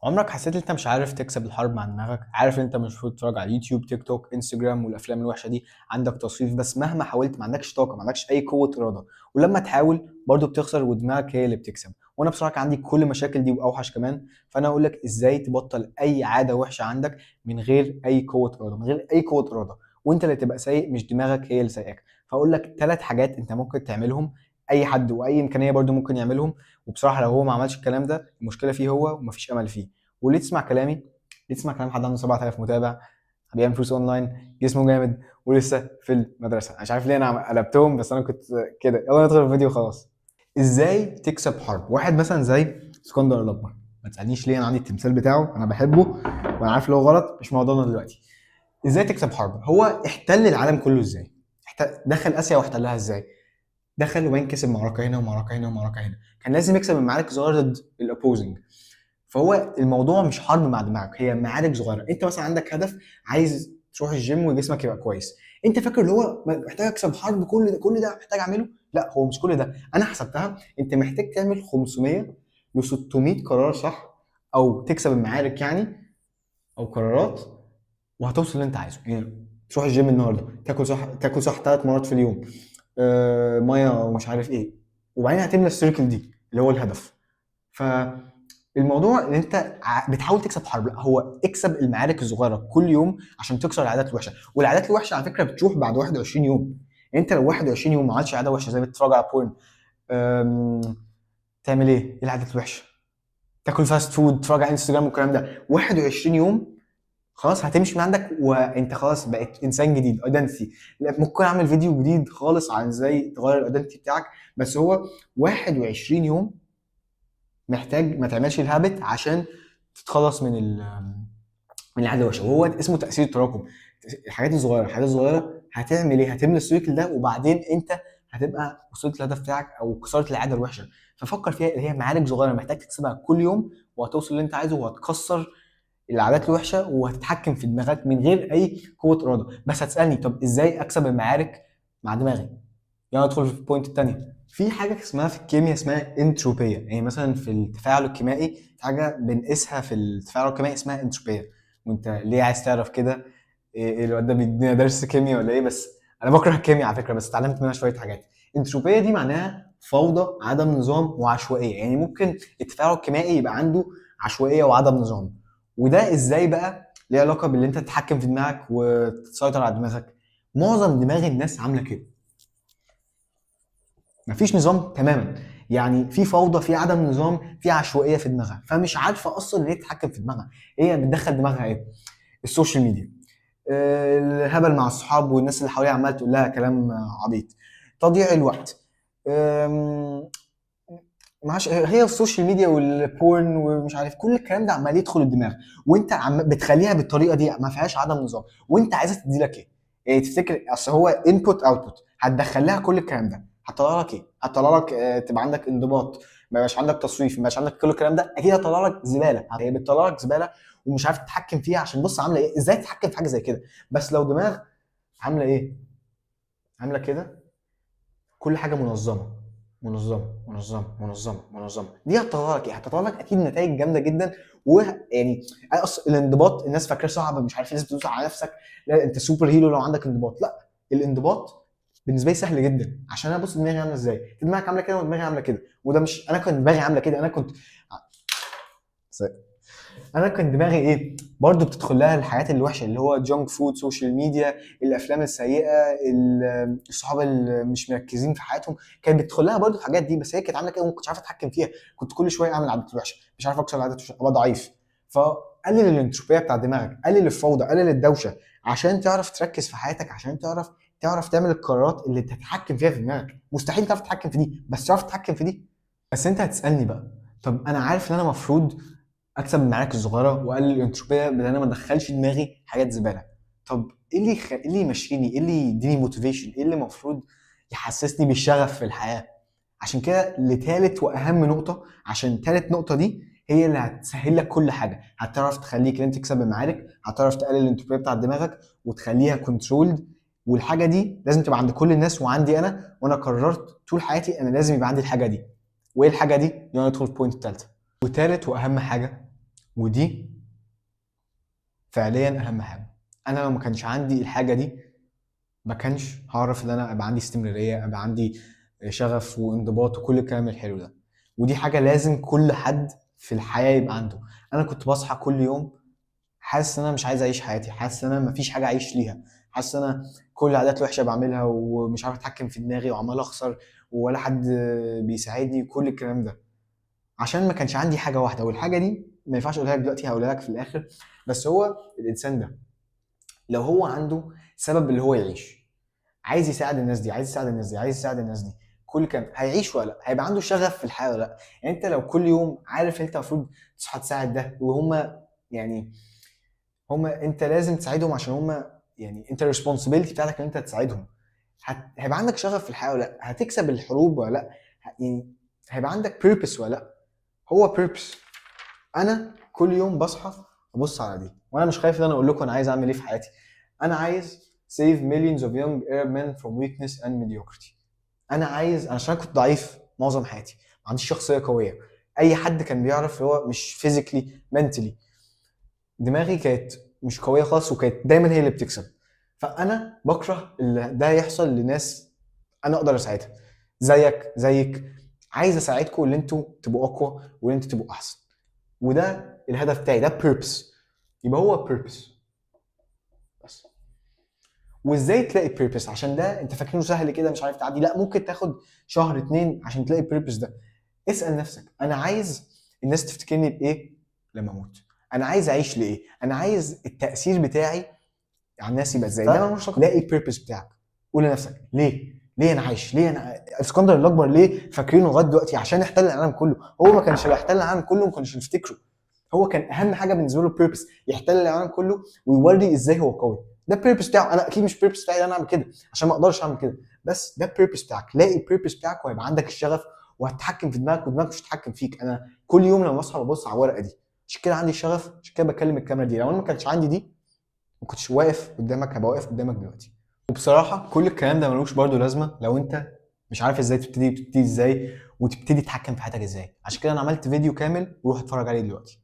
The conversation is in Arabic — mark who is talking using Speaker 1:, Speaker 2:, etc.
Speaker 1: عمرك حسيت ان انت مش عارف تكسب الحرب مع دماغك؟ عارف ان انت مش المفروض تتفرج على يوتيوب، تيك توك، انستجرام والافلام الوحشه دي؟ عندك تصويف بس مهما حاولت ما عندكش طاقه، ما عندكش اي قوه اراده، ولما تحاول برضه بتخسر ودماغك هي اللي بتكسب. وانا بصراحه عندي كل المشاكل دي واوحش كمان. فانا اقول لك ازاي تبطل اي عاده وحشه عندك من غير اي قوه اراده، من غير اي قوه اراده، وانت اللي تبقى سايق مش دماغك هي اللي سايقاك. فاقول لك 3 حاجات انت ممكن تعملهم، اي حد واي امكانيه برضه ممكن يعملهم. وبصراحه لو هو ما عملش الكلام ده المشكله فيه هو ومفيش امل فيه. وليه تسمع كلامي؟ ليه تسمع كلام حد عنده 7000 متابع، بيعمل فلوس اونلاين، جسمه جامد، ولسه في المدرسه؟ انا مش عارف ليه انا قلبتهم، بس انا كنت كده. يلا ندخل الفيديو خلاص. ازاي تكسب حرب؟ واحد مثلا زي اسكندر الاكبر. ما تسالنيش ليه، انا عندي التمثال بتاعه، انا بحبه وانا عارف لو غلط، مش موضوعنا دلوقتي. ازاي تكسب حرب؟ هو احتل العالم كله ازاي؟ دخل اسيا واحتلها ازاي؟ دخل وبين كسب معركه هنا ومعركه هنا ومعركه هنا. كان لازم يكسب المعارك الصغيره ضد الاوبوزنج. فهو الموضوع مش حرب مع دماغك، هي معارك صغيره. انت مثلا عندك هدف، عايز تروح الجيم وجسمك يبقى كويس. انت فاكر اللي هو محتاج اكسب حرب، كل ده محتاج اعمله؟ لا، هو مش كل ده. انا حسبتها، انت محتاج تعمل 500 ل 600 قرار صح، او تكسب المعارك يعني، او قرارات، وهتوصل اللي انت عايزه. يعني تروح الجيم النهارده، تاكل صح، تاكل صح 3 مرات في اليوم، ميه ومش عارف ايه، وبعدين هتملى السيركل دي اللي هو الهدف. فالموضوع ان انت بتحاول تكسب حرب، لا، هو اكسب المعارك الصغيره كل يوم عشان تكسر العادات الوحشه. والعادات الوحشه على فكره بتروح بعد 21 يوم. يعني انت لو 21 يوم ما عملتش عاده وحشه زي بتتفرج على بورن، أم، تعمل ايه؟ ايه العادات الوحشه؟ تاكل فاست فود، تتفرج على انستجرام والكلام ده. 21 يوم خلاص هتمشي من عندك، وانت خلاص بقيت انسان جديد، ايدنتي. ممكن اعمل فيديو جديد خالص عن ازاي تغير الايدنتي بتاعك. بس هو 21 يوم محتاج ما تعملش الهابت عشان تتخلص من العاده الوحشه، وهو اسمه تاثير التراكم. الحاجات الصغيره هتعمل ايه؟ هتملى السيكل ده، وبعدين انت هتبقى وصلت للهدف بتاعك او كسرت العاده الوحشه. ففكر فيها اللي هي معارك صغيره محتاج تكسبها كل يوم، وهتوصل اللي انت عايزه، وهتكسر العادات الوحشه، وهتتحكم في دماغك من غير اي قوه اراده. بس هتسالني طب ازاي اكسب المعارك مع دماغي؟ يعني ادخل في البوينت الثانيه. في حاجه اسمها في الكيمياء اسمها انتروبيا. يعني مثلا في التفاعل الكيميائي في حاجه بنقيسها في التفاعل الكيميائي اسمها انتروبيا. وانت ليه عايز تعرف كده؟ إيه الواد ده بيدينا درس كيمياء ولا ايه؟ بس انا بكره الكيمياء على فكره، بس اتعلمت منها شويه حاجات. انتروبيا دي معناها فوضى، عدم نظام، وعشوائيه. يعني ممكن التفاعل الكيميائي يبقى عنده عشوائيه وعدم نظام. وده ازاي بقى ليه علاقه باللي انت تتحكم في دماغك وتسيطر على دماغك؟ معظم دماغ الناس عامله كده، مفيش نظام تماما. يعني في فوضى، في عدم نظام، في عشوائيه في دماغها، فمش عارفه اصلا ليه تتحكم في دماغها. هي بتدخل دماغها ايه؟ السوشيال ميديا، الهبل مع الصحاب والناس اللي حواليها عماله تقول لها كلام عبيط، تضييع الوقت، آم، معاش هي السوشيال ميديا والبورن ومش عارف، كل الكلام ده عمال يدخل الدماغ، وانت بتخليها بالطريقه دي ما فيهاش عدم نظام. وانت عايزه تدي لك ايه؟ يعني تفتكر اصل هو انبوت اوتبوت، هتدخل لها كل الكلام ده، هتطلع لك ايه؟ هتطلع لك تبقى عندك انضباط، ما يبقاش عندك تصويف، ما يبقاش عندك كل الكلام ده، اكيد هتطلع لك زباله. هي بتطلع لك زباله ومش عارف تتحكم فيها. عشان بص عامله ايه، ازاي تتحكم في حاجه زي كده؟ بس لو دماغ عامله ايه؟ عامله كده، كل حاجه منظمه، منظمه منظمه منظمه منظمه، دي هتطلع لك ايه؟ هتطلع لك اكيد نتائج جامده جدا. ويعني اصلا الانضباط الناس فاكراه صعب، مش عارف، الناس بتدوس على نفسك، لا انت سوبر هيرو لو عندك انضباط. لا، الانضباط بالنسبه لي سهل جدا، عشان انا بص دماغي عامله ازاي، دماغك عامله كده ودماغي عامله كده. وده مش انا كنت دماغي عامله كده، انا كان دماغي ايه؟ برضو بتدخل لها الحاجات الوحشه اللي هو جونك فود، سوشيال ميديا، الافلام السيئه، الصحاب اللي مش مركزين في حياتهم. كانت بتدخل لها برضو الحاجات دي، بس هي كانت عامله كده وما كنتش عارف اتحكم فيها. كنت كل شويه اعمل عادات وحشه، مش عارف اكسر العادات الوحشه، ابقى ضعيف. فقلل الانتروبيه بتاع دماغك، قلل الفوضى، قلل الدوشه، عشان تعرف تركز في حياتك، عشان تعرف تعمل القرارات اللي تتحكم فيها في دماغك. مستحيل تعرف تتحكم في دي، بس تعرف تتحكم في دي. بس انت هتسالني بقى، طب انا عارف ان انا المفروض اكسب المعارك الصغيره واقلل الانتروبيه بان انا ما ادخلش دماغي حاجات زباله. طب ايه اللي يمشيني؟ ايه اللي يديني موتيفيشن؟ ايه اللي المفروض يحسسني بالشغف في الحياه؟ عشان كده لتالت واهم نقطه، عشان تالت نقطه دي هي اللي هتسهل لك كل حاجه، هتعرف تخليك ان انت تكسب المعارك، هتعرف تقلل الانتروبيه بتاعت دماغك وتخليها كنترولد. والحاجه دي لازم تبقى عند كل الناس وعندي انا، وانا قررت طول حياتي انا لازم يبقى عندي الحاجه دي. وايه الحاجه دي؟ يلا ندخل في البوينت الثالثه. وتالت واهم حاجه ودي فعليا اهم حاجه. انا لو ما كانش عندي الحاجه دي ما كانش هعرف ان انا ابقى عندي استمراريه، ابقى عندي شغف وانضباط وكل الكلام الحلو ده. ودي حاجه لازم كل حد في الحياه يبقى عنده. انا كنت بصحى كل يوم حاسس ان انا مش عايز اعيش حياتي، حاسس ان انا مفيش حاجه اعيش ليها، حاسس ان انا كل العادات الوحشه بعملها ومش عارف اتحكم في دماغي وعمال اخسر ولا حد بيساعدني وكل الكلام ده، عشان ما كانش عندي حاجه واحده. والحاجه دي ما ينفعش اقولها لك دلوقتي، هقولها لك في الاخر. بس هو الانسان ده لو هو عنده سبب اللي هو يعيش، عايز يساعد الناس دي، عايز يساعد الناس دي، عايز يساعد الناس دي، كل كام هيعيش ولا لا، هيبقى عنده شغف في الحياه ولا لا. يعني انت لو كل يوم عارف انت المفروض تصحى تساعد ده، وهم يعني انت لازم تساعدهم عشان هم يعني انت الريسبونسبيلتي بتاعتك ان انت تساعدهم، هيبقى عندك شغف في الحياه ولا لا، هتكسب الحروب ولا لا، يعني هيبقى عندك بيربس ولا لا. هو بيربس. انا كل يوم بصحى ابص على دي، وانا مش خايف ان انا اقول لكم انا عايز اعمل ايه في حياتي. انا عايز save millions of young Arab men from weakness and mediocrity. انا عايز، عشان كنت ضعيف معظم حياتي، ما عنديش شخصيه قويه. اي حد كان بيعرف هو مش فيزيكلي منتلي، دماغي كانت مش قويه خالص وكانت دايما هي اللي بتكسب. فانا بكره اللي ده يحصل لناس انا اقدر اساعدها زيك زيك. عايز اساعدكم ان انتوا تبقوا اقوى وان انتوا تبقوا احسن، وده الهدف بتاعي، ده بيربس. يبقى هو بيربس بس. وازاي تلاقي بيربس؟ عشان ده انت فاكرينه سهل كده مش عارف تعدي، لا ممكن تاخد شهر 2 عشان تلاقي بيربس ده. اسال نفسك انا عايز الناس تفتكرني بايه لما اموت؟ انا عايز اعيش لايه؟ انا عايز التاثير بتاعي على الناس يبقى ازاي؟ ده ملوش علاقه. لاقي البيربس بتاعك، قول لنفسك ليه انا عايش، ليه انا الاسكندر الاكبر ليه فاكرينه لغايه دلوقتي؟ عشان احتل العالم كله. هو ما كانش هيحتل العالم كله ما كانش نفتكره. هو كان اهم حاجه بالنسبه له بيربس، يحتل العالم كله ويوري ازاي هو قوي. ده البيربس بتاعه. انا اكيد مش بيربس بتاعي ان انا اعمل كده عشان ما اقدرش اعمل كده، بس ده البيربس بتاعك. لاقي البيربس بتاعك وهيبقى عندك الشغف وهتتحكم في دماغك ودماغك مش هتتحكم فيك. انا كل يوم لما اصحى ببص على الورقه دي، عشان كده عندي شغف، عشان كده بكلم الكاميرا دي. لو انا ما كانش عندي دي ما كنتش واقف قدامك، هبقى واقف قدامك دلوقتي. وبصراحه كل الكلام ده ملوش برضو لازمه لو انت مش عارف ازاي تبتدي ازاي وتبتدي تتحكم في حياتك ازاي. عشان كده انا عملت فيديو كامل وروح اتفرج عليه دلوقتي.